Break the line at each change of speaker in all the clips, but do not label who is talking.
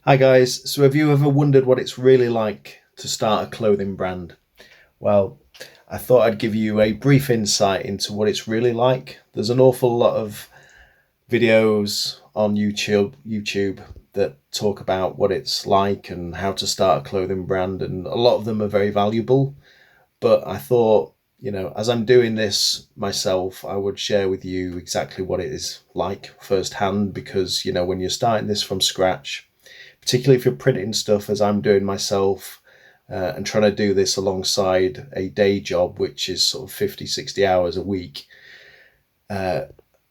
Hi guys, so have you ever wondered what it's really like to start a clothing brand? Well, I thought I'd give you a brief insight into what it's really like. There's an awful lot of videos on YouTube that talk about what it's like and how to start a clothing brand, and a lot of them are very valuable. But I thought, as I'm doing this myself, I would share with you exactly what it is like firsthand, because, when you're starting this from scratch, particularly if you're printing stuff as I'm doing myself, and trying to do this alongside a day job, which is sort of 50, 60 hours a week,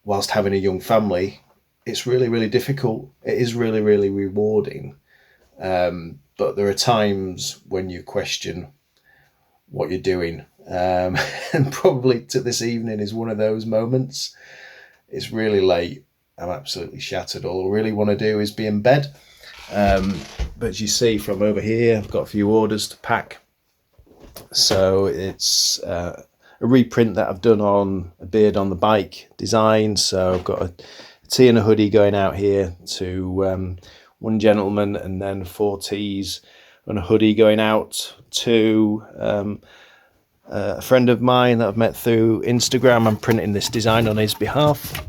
whilst having a young family, it's really, really difficult. It is really, really rewarding. But there are times when you question what you're doing. And probably to this evening is one of those moments. It's really late. I'm absolutely shattered. All I really want to do is be in bed. But as you see from over here, I've got a few orders to pack. So it's a reprint that I've done on a beard on the bike design. So I've got a tee and a hoodie going out here to one gentleman, and then 4 tees and a hoodie going out to a friend of mine that I've met through Instagram. I'm printing this design on his behalf.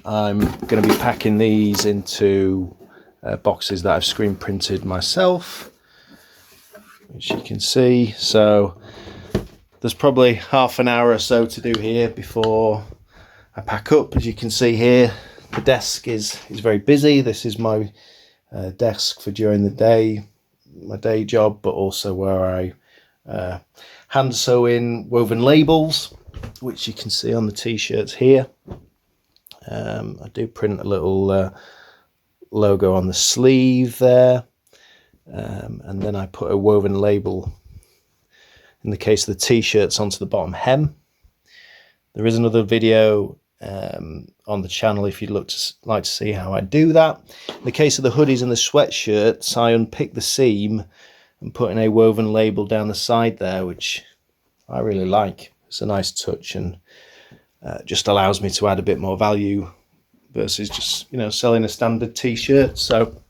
I'm going to be packing these into boxes that I've screen printed myself, which you can see. So there's probably half an hour or so to do here before I pack up. As you can see here, the desk is very busy. This is my desk for during the day, my day job, but also where I hand sew in woven labels, which you can see on the t-shirts here. I do print a little logo on the sleeve there, and then I put a woven label in the case of the t-shirts onto the bottom hem. There is another video on the channel if you'd like to see how I do that. In the case of the hoodies and the sweatshirts, I unpick the seam and put in a woven label down the side there, which I really like. It's a nice touch, and just allows me to add a bit more value versus just selling a standard t-shirt. So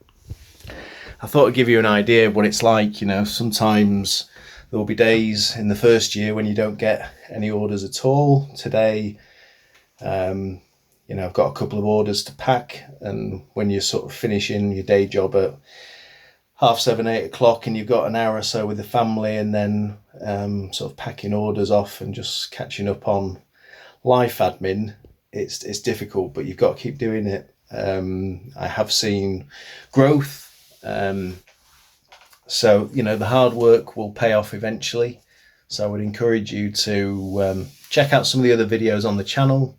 I thought I'd give you an idea of what it's like. Sometimes there will be days in the first year when you don't get any orders at all. Today, I've got a couple of orders to pack, and when you're sort of finishing your day job at 7:30, 8 o'clock, and you've got an hour or so with the family, and then sort of packing orders off and just catching up on life admin, it's difficult, but you've got to keep doing it. I have seen growth, so the hard work will pay off eventually. So I would encourage you to check out some of the other videos on the channel.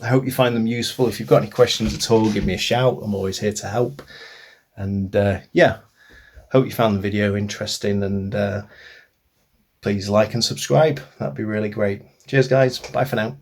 I hope you find them useful. If you've got any questions at all, give me a shout. I'm always here to help. And hope you found the video interesting, and please like and subscribe. That'd be really great. Cheers guys, bye for now.